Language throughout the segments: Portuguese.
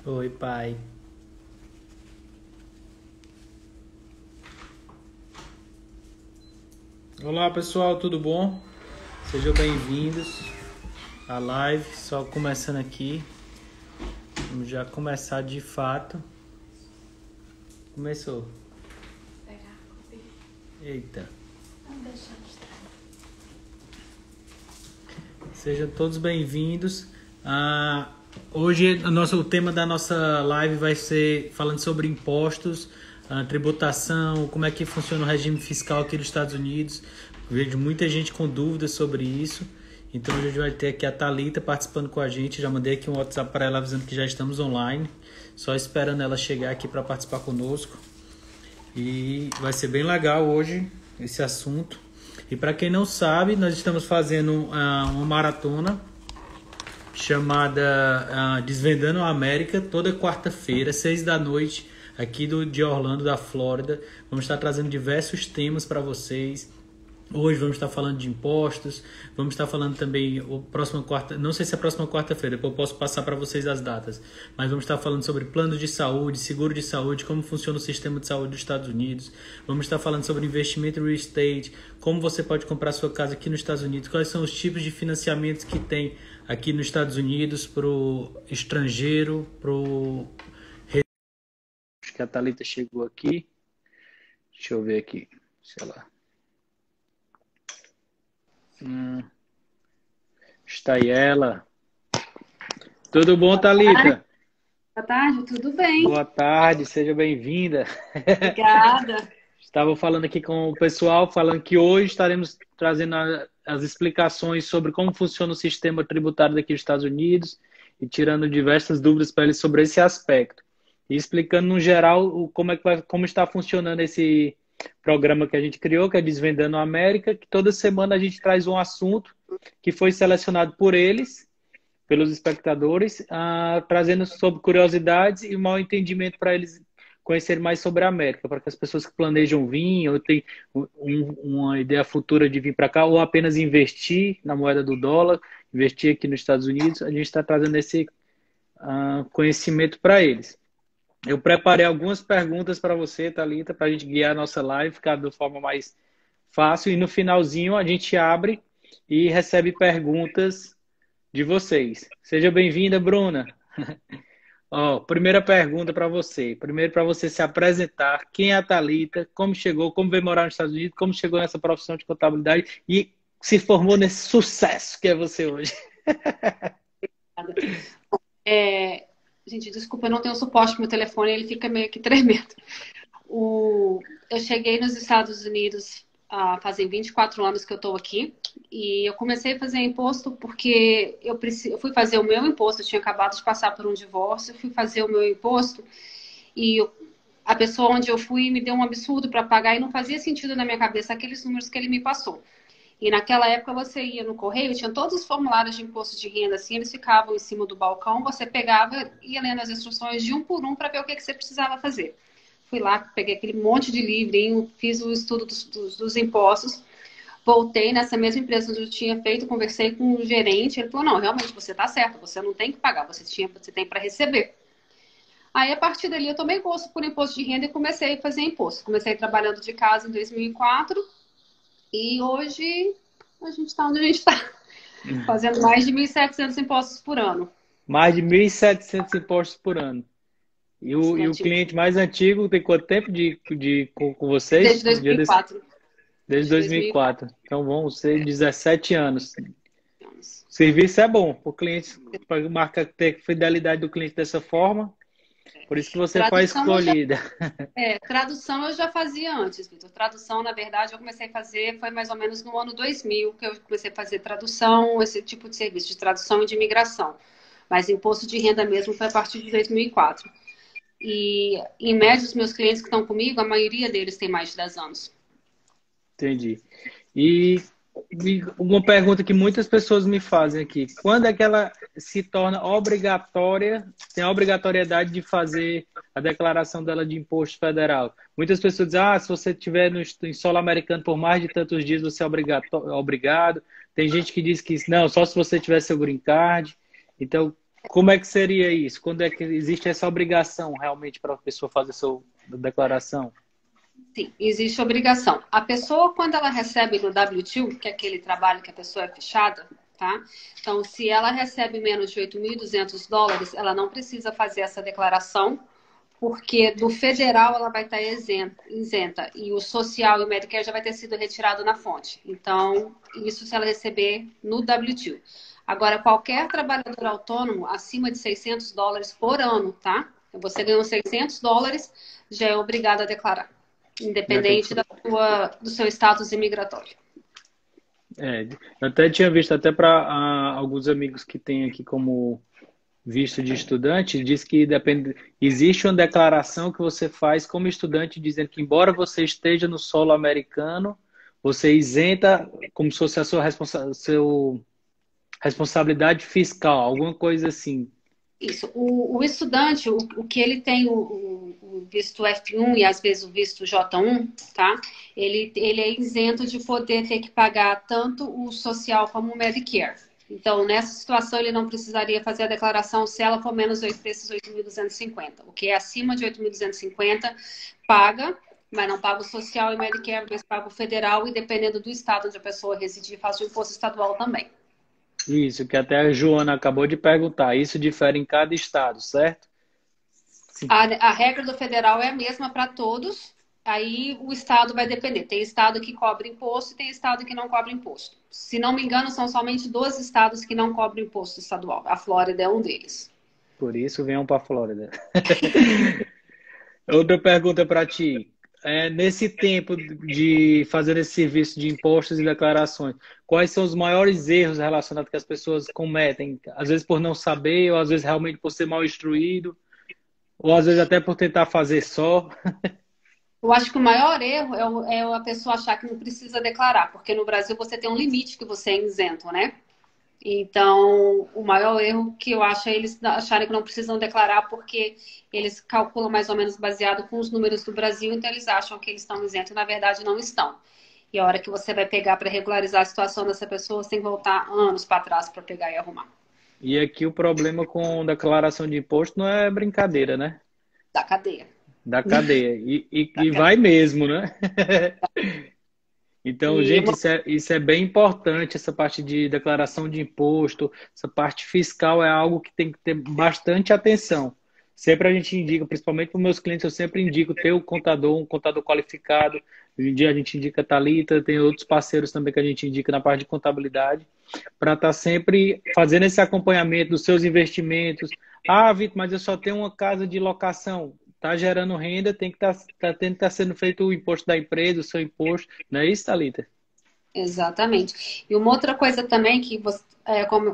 Oi, pai. Olá, pessoal, tudo bom? Sejam bem-vindos à live. Só começando aqui. Vamos já começar de fato. Começou. Eita. Sejam todos bem-vindos. Hoje o tema da nossa live vai ser falando sobre impostos, tributação, como é que funciona o regime fiscal aqui nos Estados Unidos. Vejo muita gente com dúvidas sobre isso. Então hoje a gente vai ter aqui a Thalita participando com a gente. Já mandei aqui um WhatsApp para ela avisando que já estamos online. Só esperando ela chegar aqui para participar conosco. E vai ser bem legal hoje esse assunto. E para quem não sabe, nós estamos fazendo uma maratona chamada Desvendando a América, toda quarta-feira, 6 da noite, aqui de Orlando, da Flórida. Vamos estar trazendo diversos temas para vocês. Hoje vamos estar falando de impostos, vamos estar falando também, não sei se é a próxima quarta-feira, depois eu posso passar para vocês as datas, mas vamos estar falando sobre planos de saúde, seguro de saúde, como funciona o sistema de saúde dos Estados Unidos, vamos estar falando sobre investimento em real estate, como você pode comprar sua casa aqui nos Estados Unidos, quais são os tipos de financiamentos que tem aqui nos Estados Unidos para o estrangeiro, Acho que a Thalita chegou aqui, deixa eu ver aqui, sei lá. Está aí ela. Tudo bom, Thalita? Boa tarde, tudo bem? Boa tarde, seja bem-vinda. Obrigada. Estava falando aqui com o pessoal, falando que hoje estaremos trazendo as explicações sobre como funciona o sistema tributário daqui dos Estados Unidos e tirando diversas dúvidas para eles sobre esse aspecto. E explicando, no geral, como está funcionando esse programa que a gente criou, que é Desvendando a América, que toda semana a gente traz um assunto que foi selecionado por eles, pelos espectadores, trazendo sobre curiosidades e mal entendimento para eles conhecerem mais sobre a América, para que as pessoas que planejam vir ou têm uma ideia futura de vir para cá ou apenas investir na moeda do dólar, investir aqui nos Estados Unidos, a gente está trazendo esse conhecimento para eles. Eu preparei algumas perguntas para você, Thalita, para a gente guiar a nossa live, ficar de forma mais fácil. E no finalzinho a gente abre e recebe perguntas de vocês. Seja bem-vinda, Bruna. Primeira pergunta para você. Primeiro, para você se apresentar. Quem é a Thalita? Como chegou? Como veio morar nos Estados Unidos? Como chegou nessa profissão de contabilidade? E se formou nesse sucesso que é você hoje? Gente, desculpa, eu não tenho suporte pro meu telefone, ele fica meio que tremendo. Eu cheguei nos Estados Unidos fazem 24 anos que eu estou aqui e eu comecei a fazer imposto porque eu fui fazer o meu imposto, eu tinha acabado de passar por um divórcio, eu fui fazer o meu imposto e a pessoa onde eu fui me deu um absurdo para pagar e não fazia sentido na minha cabeça aqueles números que ele me passou. E naquela época você ia no correio, tinha todos os formulários de imposto de renda, assim, eles ficavam em cima do balcão, você pegava e ia lendo as instruções de um por um para ver o que você precisava fazer. Fui lá, peguei aquele monte de livrinho, fiz o estudo dos impostos, voltei nessa mesma empresa onde eu tinha feito, conversei com o gerente, ele falou, não, realmente você está certo, você não tem que pagar, você tem para receber. Aí, a partir dali, eu tomei gosto por imposto de renda e comecei a fazer imposto. Comecei trabalhando de casa em 2004 e hoje a gente está onde a gente está, fazendo mais de 1.700 impostos por ano. Mais de 1.700 impostos por ano. E o cliente mais antigo tem quanto tempo com vocês? Desde 2004. Desde 2004. Então vão ser 17 anos. O serviço é bom. O cliente marca ter fidelidade do cliente dessa forma. Por isso que você foi a escolhida. Tradução eu já fazia antes, Vitor. Tradução, na verdade, eu comecei a fazer, foi mais ou menos no ano 2000 que eu comecei a fazer tradução, esse tipo de serviço de tradução e de imigração. Mas imposto de renda mesmo foi a partir de 2004. E, em média, os meus clientes que estão comigo, a maioria deles tem mais de 10 anos. Entendi. E uma pergunta que muitas pessoas me fazem aqui. Quando é que ela se torna obrigatória, tem a obrigatoriedade de fazer a declaração dela de imposto federal? Muitas pessoas dizem, se você estiver em solo americano por mais de tantos dias, você é obrigado. Tem gente que diz que não, só se você tiver seu green card. Então, como é que seria isso? Quando é que existe essa obrigação realmente para a pessoa fazer sua declaração? Sim, existe obrigação. A pessoa, quando ela recebe no W2, que é aquele trabalho que a pessoa é fechada, tá? Então, se ela recebe menos de US$ 8.200, ela não precisa fazer essa declaração, porque do federal ela vai estar isenta e o social e o Medicare já vai ter sido retirado na fonte. Então, isso se ela receber no W2. Agora, qualquer trabalhador autônomo acima de US$ 600 por ano, tá? Você ganhou US$ 600, já é obrigado a declarar, Já tem que... independente do seu status imigratório. Eu até tinha visto até para alguns amigos que têm aqui como visto de estudante, diz que depende, existe uma declaração que você faz como estudante dizendo que embora você esteja no solo americano, você isenta como se fosse a sua responsabilidade fiscal, alguma coisa assim. Isso. O estudante, o que ele tem o visto F1 e às vezes o visto J1, tá? Ele é isento de poder ter que pagar tanto o social como o Medicare. Então, nessa situação, ele não precisaria fazer a declaração se ela for menos desses 8.250. O que é acima de 8.250, paga, mas não paga o social e Medicare, mas paga o federal e dependendo do estado onde a pessoa residir, faz o imposto estadual também. Isso, que até a Joana acabou de perguntar. Isso difere em cada estado, certo? Sim. A regra do federal é a mesma para todos, aí o estado vai depender. Tem estado que cobre imposto e tem estado que não cobre imposto. Se não me engano, são somente 12 estados que não cobrem imposto estadual. A Flórida é um deles. Por isso, venham para a Flórida. Outra pergunta para ti. Nesse tempo de fazer esse serviço de impostos e declarações, quais são os maiores erros relacionados que as pessoas cometem? Às vezes por não saber, ou às vezes realmente por ser mal instruído, ou às vezes até por tentar fazer só. Eu acho que o maior erro é a pessoa achar que não precisa declarar, porque no Brasil você tem um limite que você é isento, né? Então, o maior erro que eu acho é eles acharem que não precisam declarar porque eles calculam mais ou menos baseado com os números do Brasil, então eles acham que eles estão isentos e na verdade não estão. E a hora que você vai pegar para regularizar a situação dessa pessoa, você tem que voltar anos para trás para pegar e arrumar. E aqui o problema com declaração de imposto não é brincadeira, né? Da cadeia. Da cadeia. Da E vai cadeia. mesmo, né? Então, E gente, isso é bem importante, essa parte de declaração de imposto, essa parte fiscal é algo que tem que ter bastante atenção. Sempre a gente indica, principalmente para os meus clientes, eu sempre indico ter um contador qualificado. Hoje em dia a gente indica a Thalita, tem outros parceiros também que a gente indica na parte de contabilidade, para estar sempre fazendo esse acompanhamento dos seus investimentos. Ah, Vitor, mas eu só tenho uma casa de locação. Está gerando renda, tem que tendo que estar sendo feito o imposto da empresa, o seu imposto. Não é isso, Thalita? exatamente. E uma outra coisa também que você,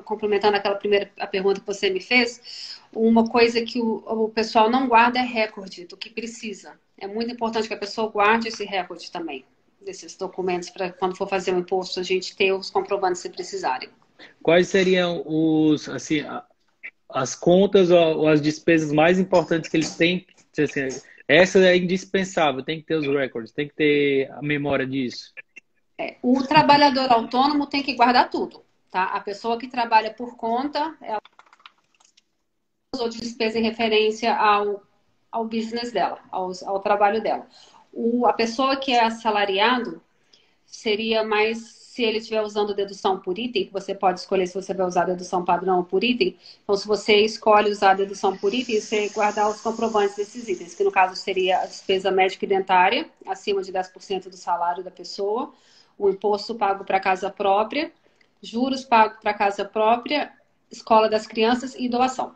complementando a pergunta que você me fez, uma coisa que o pessoal não guarda é recorde do que precisa. É muito importante que a pessoa guarde esse recorde também, desses documentos, para quando for fazer o imposto, a gente ter os comprovantes se precisarem. Quais seriam assim, as contas ou as despesas mais importantes que eles têm? Assim, essa é indispensável, tem que ter os recordes, tem que ter a memória disso. O trabalhador autônomo tem que guardar tudo, tá? A pessoa que trabalha por conta, ela usou de despesa em referência ao business dela, ao trabalho dela. A pessoa que é assalariado seria mais se ele estiver usando dedução por item, que você pode escolher se você vai usar dedução padrão ou por item. Então, se você escolhe usar dedução por item, você guardar os comprovantes desses itens, que no caso seria a despesa médica e dentária, acima de 10% do salário da pessoa, o imposto pago para casa própria, juros pagos para casa própria, escola das crianças e doação.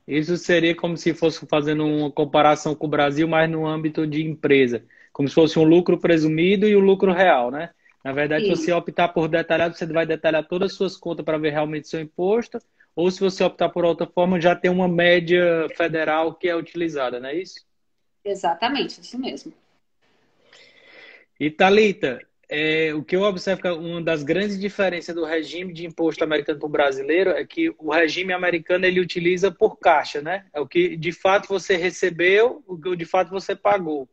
Isso seria como se fosse fazendo uma comparação com o Brasil, mas no âmbito de empresa. Como se fosse um lucro presumido e o lucro real, né? Na verdade, se E, você optar por detalhado, você vai detalhar todas as suas contas para ver realmente seu imposto. Ou se você optar por outra forma, já tem uma média federal que é utilizada, não é isso? exatamente, isso mesmo. E Thalita, o que eu observo que uma das grandes diferenças do regime de imposto americano para o brasileiro é que o regime americano ele utiliza por caixa, né? É o que de fato você recebeu, o que de fato você pagou.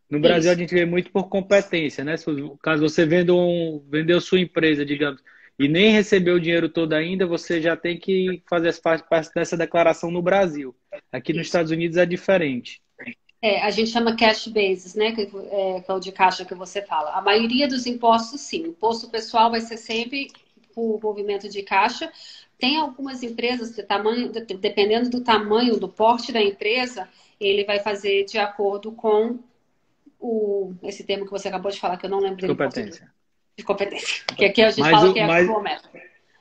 No Brasil a Isso. gente vê muito por competência, né? Caso você vendeu sua empresa, digamos, e nem recebeu o dinheiro todo ainda, você já tem que fazer parte dessa declaração no Brasil. Aqui nos Isso. Estados Unidos é diferente. A gente chama cash basis, né? Que é o de caixa que você fala. A maioria dos impostos, sim. O imposto pessoal vai ser sempre por movimento de caixa. Tem algumas empresas, dependendo do tamanho, do porte da empresa, ele vai fazer de acordo com esse termo que você acabou de falar, que eu não lembro dele em português. Competência. De competência. Que aqui a gente Mas fala o, que é mas, quilométrico.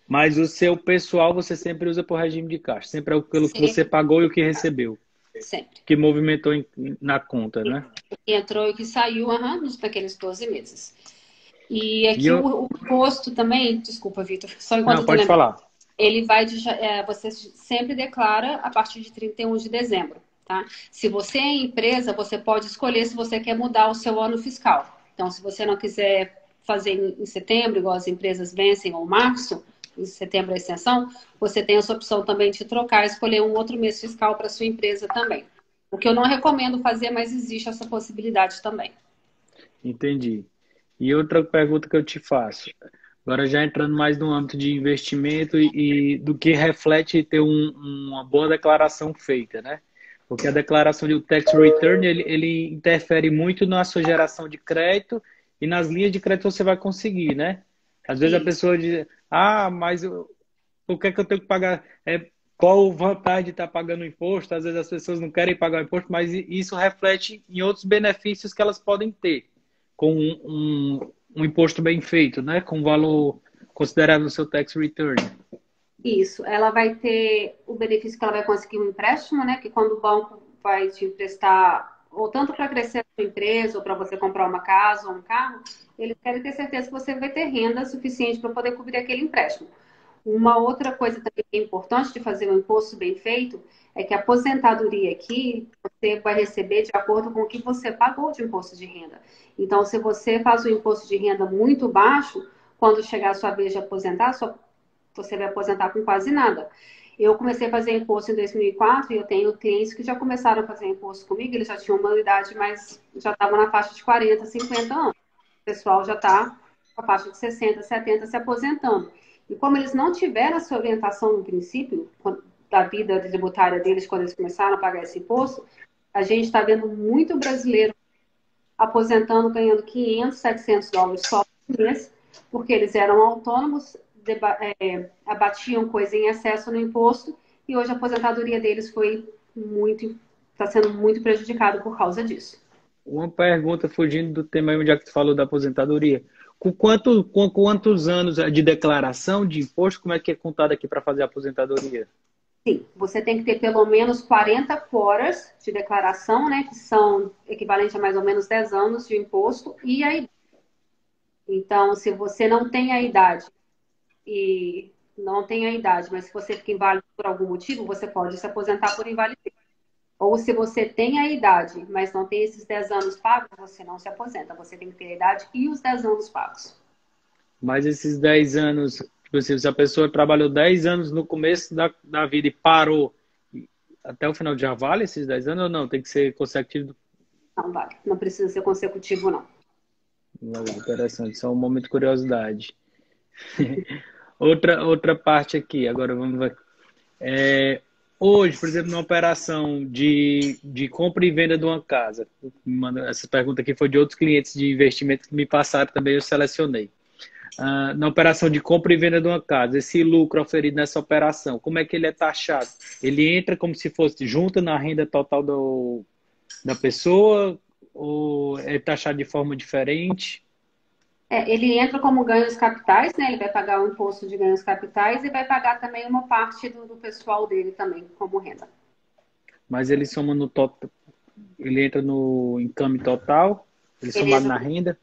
mas o seu pessoal você sempre usa por regime de caixa. Sempre é pelo que você Sempre, pagou e o que recebeu. sempre. Que movimentou na conta, né? O que entrou e o que saiu, naqueles 12 meses. E E aqui eu... o imposto também, desculpa, Vitor, só enquanto Não, eu tô pode lembrando, falar. ele vai você sempre declara a partir de 31 de dezembro, tá? Se você é empresa, você pode escolher se você quer mudar o seu ano fiscal. Então, se você não quiser fazer em setembro, igual as empresas vencem, ou março, em setembro a extensão, você tem essa opção também de trocar, escolher um outro mês fiscal para sua empresa também. O que eu não recomendo fazer, mas existe essa possibilidade também. Entendi. E outra pergunta que eu te faço, agora já entrando mais no âmbito de investimento e do que reflete ter uma boa declaração feita, né? Porque a declaração de tax return, ele interfere muito na sua geração de crédito e nas linhas de crédito você vai conseguir, né? Às vezes a Isso. pessoa diz, mas por que é que eu tenho que pagar? Qual vantagem de estar pagando imposto? Às vezes as pessoas não querem pagar o imposto, mas isso reflete em outros benefícios que elas podem ter com um imposto bem feito, né? Com valor considerável no seu tax return. Isso, ela vai ter o benefício que ela vai conseguir um empréstimo, né? Que quando o banco vai te emprestar, ou tanto para crescer a sua empresa, ou para você comprar uma casa ou um carro, eles querem ter certeza que você vai ter renda suficiente para poder cobrir aquele empréstimo. Uma outra coisa também que é importante de fazer um imposto bem feito é que a aposentadoria aqui você vai receber de acordo com o que você pagou de imposto de renda. Então, se você faz um imposto de renda muito baixo, quando chegar a sua vez de aposentar, você vai aposentar com quase nada. Eu comecei a fazer imposto em 2004 e eu tenho clientes que já começaram a fazer imposto comigo, eles já tinham uma idade, mas já estavam na faixa de 40, 50 anos. O pessoal já está com a faixa de 60, 70 se aposentando. E como eles não tiveram essa orientação no princípio da vida tributária deles, quando eles começaram a pagar esse imposto, a gente está vendo muito brasileiro aposentando, ganhando 500, 700 dólares só por mês, porque eles eram autônomos, abatiam coisa em excesso no imposto, e hoje a aposentadoria deles está sendo muito prejudicada por causa disso. Uma pergunta fugindo do tema aí, já que tu falou da aposentadoria. Com quantos anos de declaração de imposto, como é que é contado aqui para fazer a aposentadoria? Sim, você tem que ter pelo menos 40 quarters de declaração, né, que são equivalentes a mais ou menos 10 anos de imposto, e aí. Então, se você não tem a idade mas se você fica inválido por algum motivo, você pode se aposentar por invalidez. Ou se você tem a idade, mas não tem esses 10 anos pagos, você não se aposenta. Você tem que ter a idade e os 10 anos pagos. Mas esses 10 anos, tipo assim, se a pessoa trabalhou 10 anos no começo da vida e parou, até o final já vale esses 10 anos ou não? Tem que ser consecutivo? Não vale. Não precisa ser consecutivo, não. Interessante, só um momento de curiosidade. Outra parte aqui, agora vamos ver. Hoje, por exemplo, numa operação de compra e venda de uma casa, essa pergunta aqui foi de outros clientes de investimento que me passaram também, eu selecionei. Na operação de compra e venda de uma casa, esse lucro oferido nessa operação, como é que ele é taxado? Ele entra como se fosse junto na renda total da pessoa ou é taxado de forma diferente? Ele entra como ganhos capitais, né? Ele vai pagar o imposto de ganhos capitais e vai pagar também uma parte do pessoal dele também como renda. Mas ele soma no total, ele entra no income total, ele somado na renda?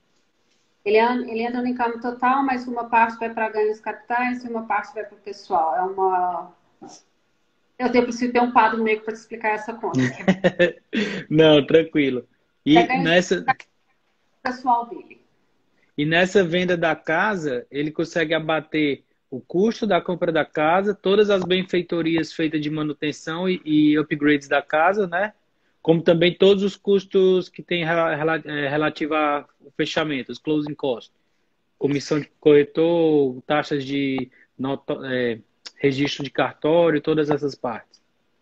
Ele entra no income total, mas uma parte vai para ganhos capitais e uma parte vai para o pessoal. Eu preciso ter um quadro meio para te explicar essa conta. Não, tranquilo. É E ganhos nessa, pessoal dele. e nessa venda da casa, ele consegue abater o custo da compra da casa, todas as benfeitorias feitas de manutenção e upgrades da casa, né? Como também todos os custos que tem relativo ao fechamento, os closing costs. comissão de corretor, taxas de registro de cartório, todas essas partes.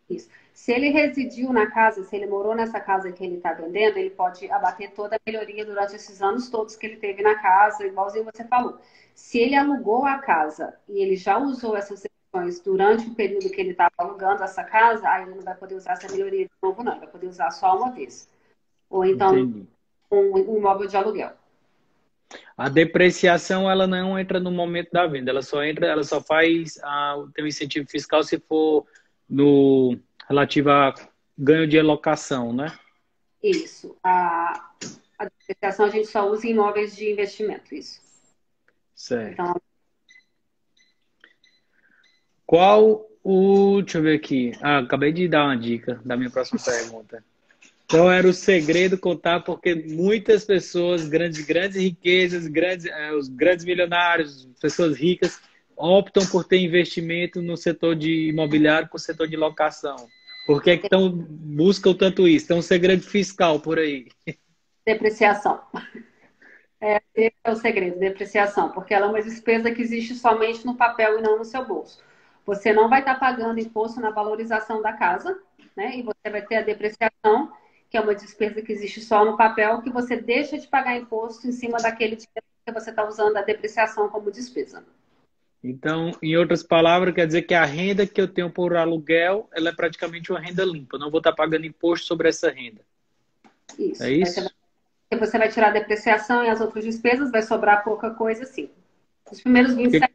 Isso. Se ele residiu na casa, se ele morou nessa casa que ele está vendendo, ele pode abater toda a melhoria durante esses anos todos que ele teve na casa, igualzinho você falou. Se ele alugou a casa e ele já usou essas sessões durante o período que ele estava alugando essa casa, aí ele não vai poder usar essa melhoria de novo, não. Ele vai poder usar só uma vez. Ou então, um imóvel de aluguel. A depreciação, ela não entra no momento da venda, ela só faz tem um incentivo fiscal se for no relativo a ganho de alocação, né? Isso. A depreciação a gente só usa em imóveis de investimento, isso. Certo. Então, deixa eu ver aqui. Acabei de dar uma dica da minha próxima pergunta. Qual era o segredo contar? Porque muitas pessoas, grandes riquezas, os grandes milionários, pessoas ricas, optam por ter investimento no setor de imobiliário, no setor de locação. Por que buscam tanto isso? Tem um segredo fiscal por aí. depreciação. Esse é o segredo, depreciação, porque ela é uma despesa que existe somente no papel e não no seu bolso. Você não vai estar pagando imposto na valorização da casa, né? E você vai ter a depreciação, que é uma despesa que existe só no papel, que você deixa de pagar imposto em cima daquele dinheiro que você está usando a depreciação como despesa. Então, em outras palavras, quer dizer que a renda que eu tenho por aluguel, ela é praticamente uma renda limpa. Eu não vou estar pagando imposto sobre essa renda. Isso. É isso? Você vai tirar a depreciação e as outras despesas, vai sobrar pouca coisa, sim. Os primeiros 27.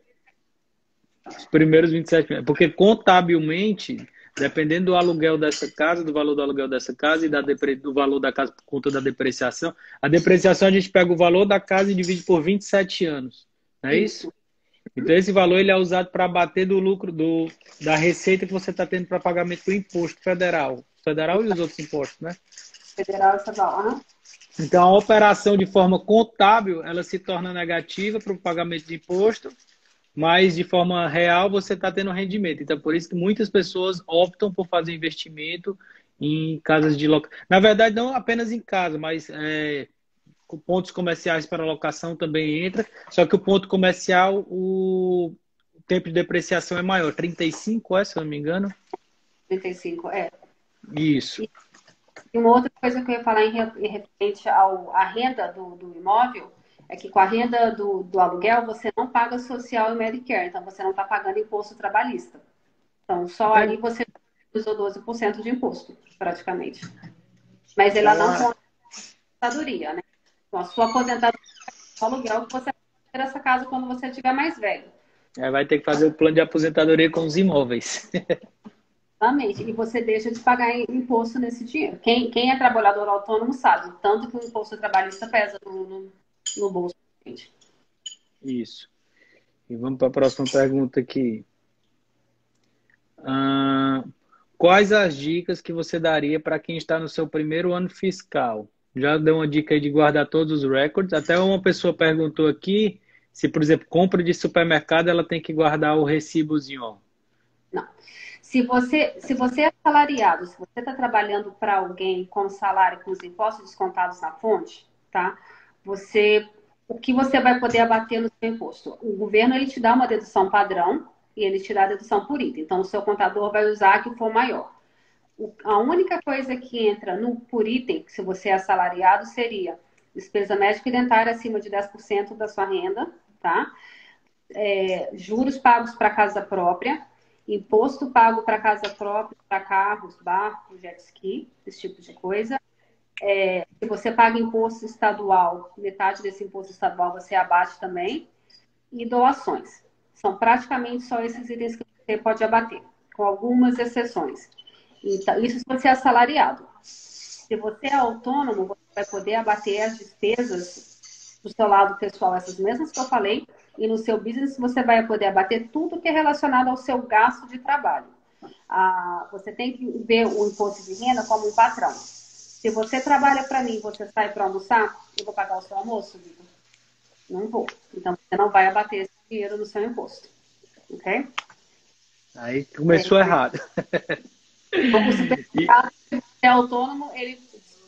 Os primeiros 27 mil. Porque contabilmente, dependendo do aluguel dessa casa, do valor do aluguel dessa casa e do valor da casa por conta da depreciação, a depreciação a gente pega o valor da casa e divide por 27 anos. Não é isso? Então, esse valor ele é usado para abater do lucro da receita que você está tendo para pagamento do imposto federal. Federal e os outros impostos, né? Federal e estadual, né? Então, a operação de forma contábil, ela se torna negativa para o pagamento de imposto, mas de forma real você está tendo rendimento. Então, por isso que muitas pessoas optam por fazer investimento em casas de locação. Na verdade, não apenas em casa, mas pontos comerciais para locação também entra. Só que o ponto comercial, o tempo de depreciação é maior. 35, se eu não me engano? 35, é. Isso. E uma outra coisa que eu ia falar em referente à renda do imóvel é que com a renda do aluguel você não paga social e Medicare, então você não está pagando imposto trabalhista. Então só ali você usou 12% de imposto, praticamente. Mas ela não conta a aposentadoria, né? Então a sua aposentadoria é o aluguel que você vai ter essa casa quando você estiver mais velho. Vai ter que fazer o plano de aposentadoria com os imóveis. Exatamente. E você deixa de pagar imposto nesse dinheiro. Quem é trabalhador autônomo sabe, tanto que o imposto trabalhista pesa no bolso. Isso. E vamos para a próxima pergunta aqui. Quais as dicas que você daria para quem está no seu primeiro ano fiscal? Já deu uma dica aí de guardar todos os recordes. Até uma pessoa perguntou aqui se, por exemplo, compra de supermercado, ela tem que guardar o recibozinho. Ó. Não. Se você é assalariado, se você está trabalhando para alguém com salário com os impostos descontados na fonte, tá? O que você vai poder abater no seu imposto? O governo ele te dá uma dedução padrão e ele te dá a dedução por item. Então, o seu contador vai usar a que for maior. A única coisa que entra no por item, se você é assalariado, seria despesa médica e dentária acima de 10% da sua renda, tá? Juros pagos para casa própria, imposto pago para casa própria, para carros, barcos, jet ski, esse tipo de coisa. Se você paga imposto estadual, metade desse imposto estadual você abate também. E doações. São praticamente só esses itens que você pode abater, com algumas exceções. Então, isso se você é assalariado. Se você é autônomo, você vai poder abater as despesas do seu lado pessoal, essas mesmas que eu falei, e no seu business você vai poder abater tudo que é relacionado ao seu gasto de trabalho. Você tem que ver o imposto de renda como um patrão. Se você trabalha para mim, você sai para almoçar, eu vou pagar o seu almoço, Vitor? Não vou. Então, você não vai abater esse dinheiro no seu imposto. Ok? Aí começou errado. O supermercado, se você é autônomo, ele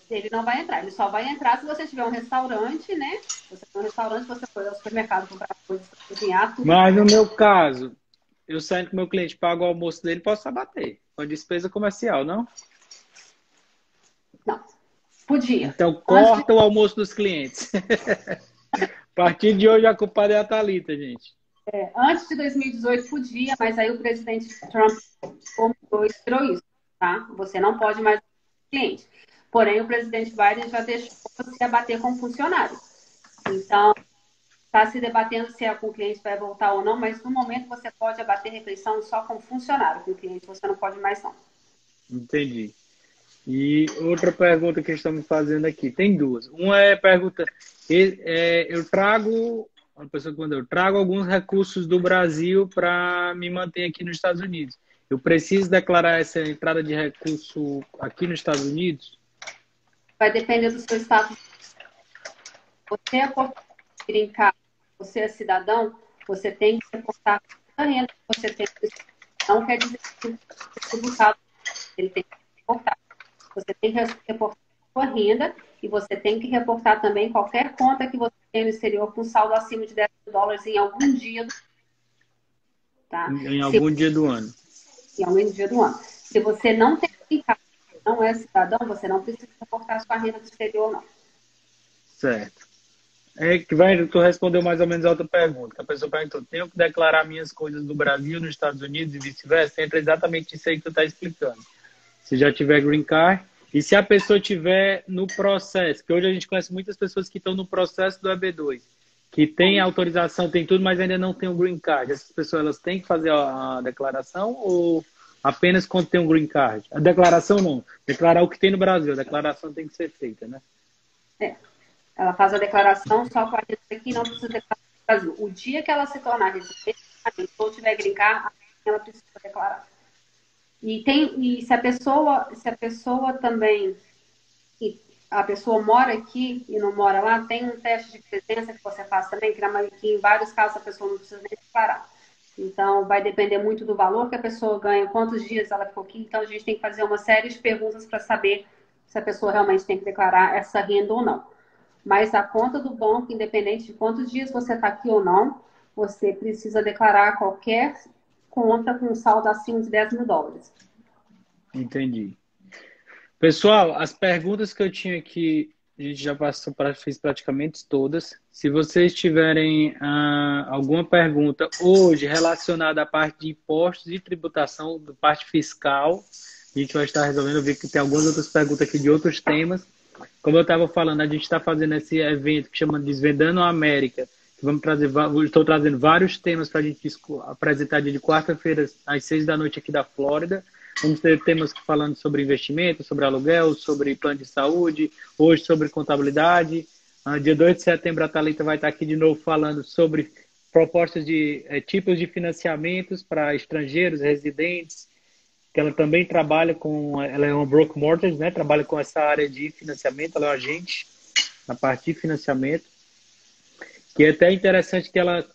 Ele não vai entrar. Ele só vai entrar se você tiver um restaurante, né? Você tem um restaurante, você for ao supermercado comprar coisas para cozinhar, tudo. Mas no meu caso, eu saindo com o meu cliente, pago o almoço dele, posso abater. Com a despesa comercial, não? Não. Podia. Então, Antes corta o almoço dos clientes. A partir de hoje, a culpada é a Thalita, gente. Antes de 2018 podia, mas aí o presidente Trump mudou e tirou isso, tá? Você não pode mais cliente. Porém, o presidente Biden já deixou você abater com funcionário. Então, está se debatendo se com o cliente vai voltar ou não, mas no momento você pode abater refeição só com funcionário. Com o cliente você não pode mais não. Entendi. E outra pergunta que estamos fazendo aqui, tem duas. Uma é pergunta, eu trago, uma pessoa que mandou, eu trago alguns recursos do Brasil para me manter aqui nos Estados Unidos. Eu preciso declarar essa entrada de recurso aqui nos Estados Unidos? Vai depender do seu status. Você é portador de green card, você é cidadão, você tem que reportar a renda que você tem. Não quer dizer que o tributado ele tem que reportar. Você tem que reportar a sua renda e você tem que reportar também qualquer conta que você tem no exterior com saldo acima de $10 em algum dia. Tá? Em algum dia do ano. Em algum dia do ano. Se você não tem green card, não é cidadão, você não precisa reportar a sua renda do exterior, não. Certo. Tu respondeu mais ou menos a outra pergunta. A pessoa perguntou, tenho que declarar minhas coisas do Brasil nos Estados Unidos e vice-versa? Entra exatamente isso aí que tu está explicando. Se já tiver green card, e se a pessoa tiver no processo, que hoje a gente conhece muitas pessoas que estão no processo do EB2, que tem autorização, tem tudo, mas ainda não tem o green card. Essas pessoas elas têm que fazer a declaração ou apenas quando tem um green card? A declaração não. Declarar o que tem no Brasil. A declaração tem que ser feita, né? Ela faz a declaração só com a renda aqui, não precisa declarar no Brasil. O dia que ela se tornar residente, ou tiver green card, ela precisa declarar. E se a pessoa também, a pessoa mora aqui e não mora lá, tem um teste de presença que você faz também, que em vários casos a pessoa não precisa nem declarar. Então, vai depender muito do valor que a pessoa ganha, quantos dias ela ficou aqui. Então, a gente tem que fazer uma série de perguntas para saber se a pessoa realmente tem que declarar essa renda ou não. Mas a conta do banco, independente de quantos dias você está aqui ou não, você precisa declarar qualquer conta com saldo acima de $10.000. Entendi. Pessoal, as perguntas que eu tinha aqui, a gente já fez praticamente todas. Se vocês tiverem alguma pergunta hoje relacionada à parte de impostos e tributação, da parte fiscal, a gente vai estar resolvendo. Eu vi que tem algumas outras perguntas aqui de outros temas. Como eu estava falando, a gente está fazendo esse evento que chama Desvendando a América. Estou trazendo vários temas para a gente apresentar dia de quarta-feira, às 6 da noite aqui da Flórida. Vamos ter temas falando sobre investimento, sobre aluguel, sobre plano de saúde, hoje sobre contabilidade. Dia 2 de setembro, a Thalita vai estar aqui de novo falando sobre propostas de tipos de financiamentos para estrangeiros, residentes, que ela também trabalha ela é uma broker mortgage, né? Trabalha com essa área de financiamento, ela é um agente na parte de financiamento, que é até interessante que ela,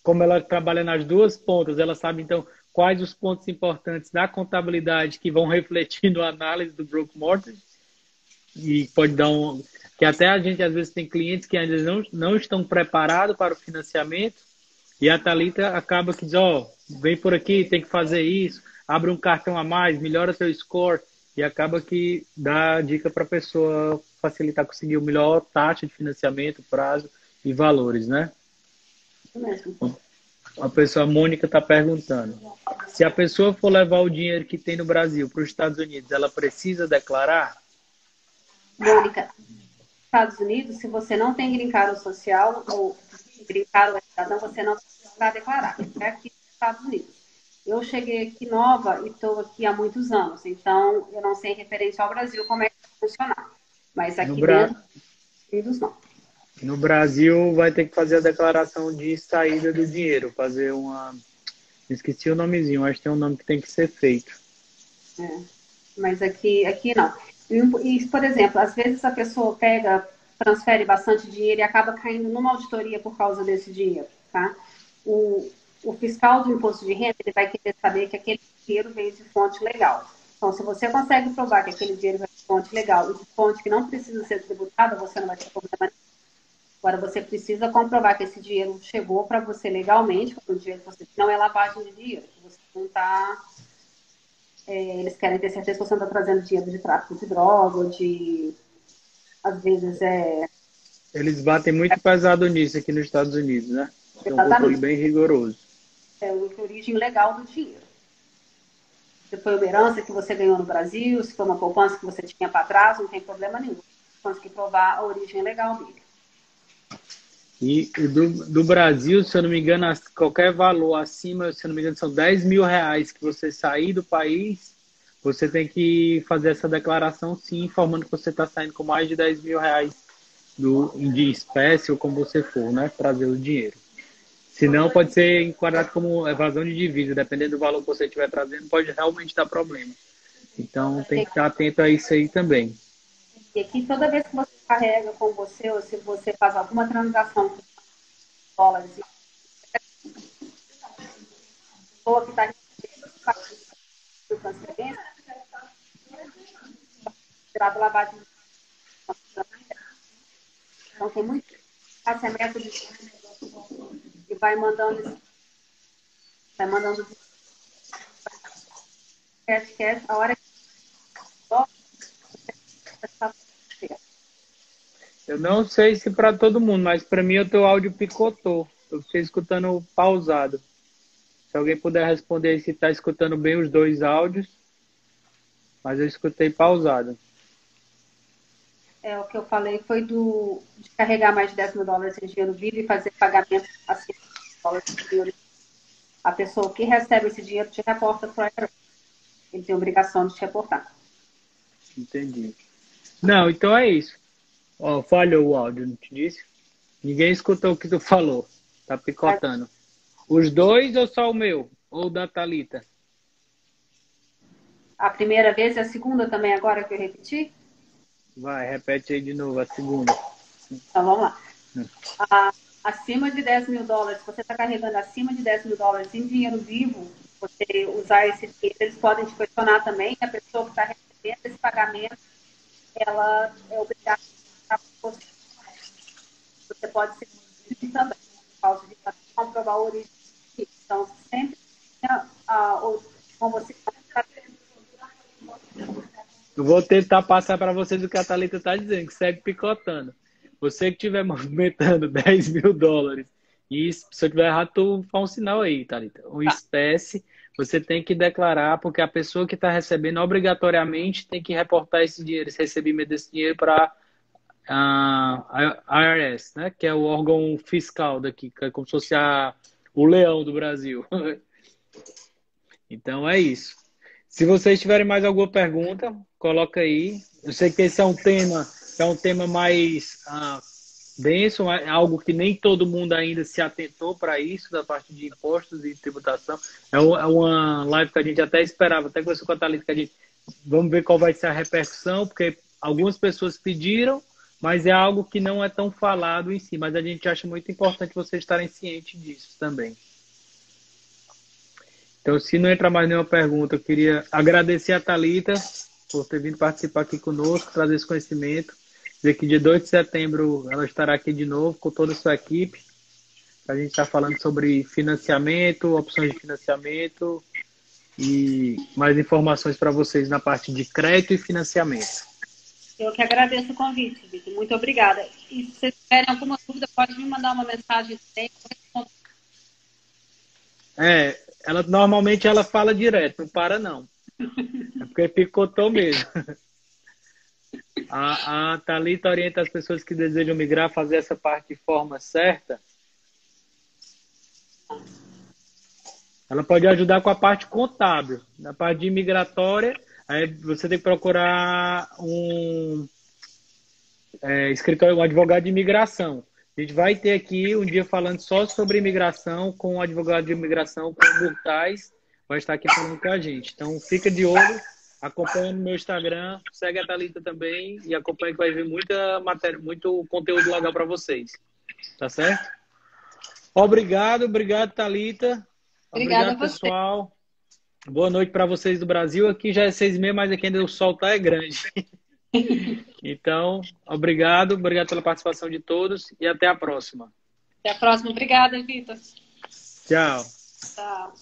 como ela trabalha nas duas pontas, ela sabe, então, quais os pontos importantes da contabilidade que vão refletir na análise do broker mortgage, e pode dar que até a gente, às vezes, tem clientes que ainda não estão preparados para o financiamento, e a Thalita acaba que diz, vem por aqui, tem que fazer isso, abre um cartão a mais, melhora seu score, e acaba que dá dica para a pessoa facilitar, conseguir o melhor taxa de financiamento, prazo e valores, né? A pessoa, a Mônica, está perguntando, se a pessoa for levar o dinheiro que tem no Brasil para os Estados Unidos, ela precisa declarar? Mônica, Estados Unidos, se você não tem green card social ou green card ou cidadão, você não precisa declarar. É aqui nos Estados Unidos. Eu cheguei aqui nova e estou aqui há muitos anos, então eu não sei referente ao Brasil como é que vai funcionar. Mas aqui dentro dos Estados Unidos, não. No Brasil, vai ter que fazer a declaração de saída do dinheiro, fazer uma... Esqueci o nomezinho, acho que tem um nome que tem que ser feito. Mas aqui não. E, por exemplo, às vezes a pessoa transfere bastante dinheiro e acaba caindo numa auditoria por causa desse dinheiro, tá? O fiscal do imposto de renda, ele vai querer saber que aquele dinheiro veio de fonte legal. Então, se você consegue provar que aquele dinheiro veio fonte legal e de fonte que não precisa ser tributada, você não vai ter problema nenhum. Agora, você precisa comprovar que esse dinheiro chegou para você legalmente, porque o dinheiro que você não é lavagem de dinheiro. Você não está... eles querem ter certeza que você não está trazendo dinheiro de tráfico de droga, ou de... Às vezes Eles batem muito pesado nisso aqui nos Estados Unidos, né? Tem um controle exatamente, bem rigoroso. a origem legal do dinheiro. Se foi uma herança que você ganhou no Brasil, se foi uma poupança que você tinha para trás, não tem problema nenhum. Conseguir provar a origem legal dele. E do Brasil, se eu não me engano, qualquer valor acima, se eu não me engano, são 10 mil reais que você sair do país, você tem que fazer essa declaração, sim, informando que você está saindo com mais de 10 mil reais de espécie ou como você for, né? Trazer o dinheiro. Senão pode ser enquadrado como evasão de divisa, dependendo do valor que você estiver trazendo, pode realmente dar problema. Então tem que estar atento a isso aí também. E aqui, toda vez que você carrega com você, ou se você faz alguma transação com dólares, e a pessoa que está recebendo transferência, tirado lavagem de dinheiro. Então, tem muito passamento de e vai mandando cash, a hora que Eu não sei se para todo mundo, mas para mim o teu áudio picotou. Eu fiquei escutando pausado. Se alguém puder responder se está escutando bem os dois áudios, mas eu escutei pausado. o que eu falei foi de carregar mais de 10 mil dólares em dinheiro vivo e fazer pagamento acima de dólares em dinheiro. A pessoa que recebe esse dinheiro te reporta para o IRS. Ele tem a obrigação de te reportar. Entendi. Não, então é isso. Ó, falhou o áudio, não te disse? Ninguém escutou o que tu falou. Tá picotando. Os dois ou só o meu? Ou o da Thalita? A primeira vez e a segunda também, agora que eu repeti? Vai, repete aí de novo a segunda. Então, vamos lá. Acima de 10 mil dólares, se você está carregando acima de 10 mil dólares em dinheiro vivo, você usar esse dinheiro, eles podem te questionar também. A pessoa que está recebendo esse pagamento, ela é obrigada a você. Você pode ser também, por causa de comprovar a origem. Então, sempre com você. Eu vou tentar passar para vocês o que a Thalita está dizendo, que segue picotando. Você que estiver movimentando 10 mil dólares, e se eu tiver errado, tu faz um sinal aí, Thalita. Uma espécie, você tem que declarar, porque a pessoa que está recebendo obrigatoriamente tem que reportar esse dinheiro, esse recebimento desse dinheiro para a IRS, né? Que é o órgão fiscal daqui, que é como se fosse o leão do Brasil. Então é isso. Se vocês tiverem mais alguma pergunta, coloca aí. Eu sei que esse é um tema mais denso, é algo que nem todo mundo ainda se atentou para isso, da parte de impostos e tributação. É uma live que a gente até esperava, até conversou com a Thalita, que a gente vamos ver qual vai ser a repercussão, porque algumas pessoas pediram, mas é algo que não é tão falado em si, mas a gente acha muito importante vocês estarem cientes disso também. Então, se não entrar mais nenhuma pergunta, eu queria agradecer a Thalita por ter vindo participar aqui conosco, trazer esse conhecimento. Dizer que dia 2 de setembro ela estará aqui de novo com toda a sua equipe. A gente está falando sobre financiamento, opções de financiamento e mais informações para vocês na parte de crédito e financiamento. Eu que agradeço o convite, Vitor. Muito obrigada. E se vocês tiverem alguma dúvida, pode me mandar uma mensagem. Normalmente ela fala direto, não para não. É porque picotou mesmo. A Thalita orienta as pessoas que desejam migrar a fazer essa parte de forma certa. Ela pode ajudar com a parte contábil. Na parte de imigratória, aí você tem que procurar um escritório, um advogado de imigração. A gente vai ter aqui um dia falando só sobre imigração com um advogado de imigração, com o Murtais, vai estar aqui falando com a gente. Então, fica de olho, acompanha no meu Instagram, segue a Thalita também e acompanha que vai vir muita matéria, muito conteúdo legal para vocês. Tá certo? Obrigado, Thalita. Obrigado, pessoal. Boa noite para vocês do Brasil. Aqui já é 6h30, mas aqui ainda o sol tá grande. Então, obrigado pela participação de todos e até a próxima. Até a próxima. Obrigada, Vitor. Tchau. Tchau.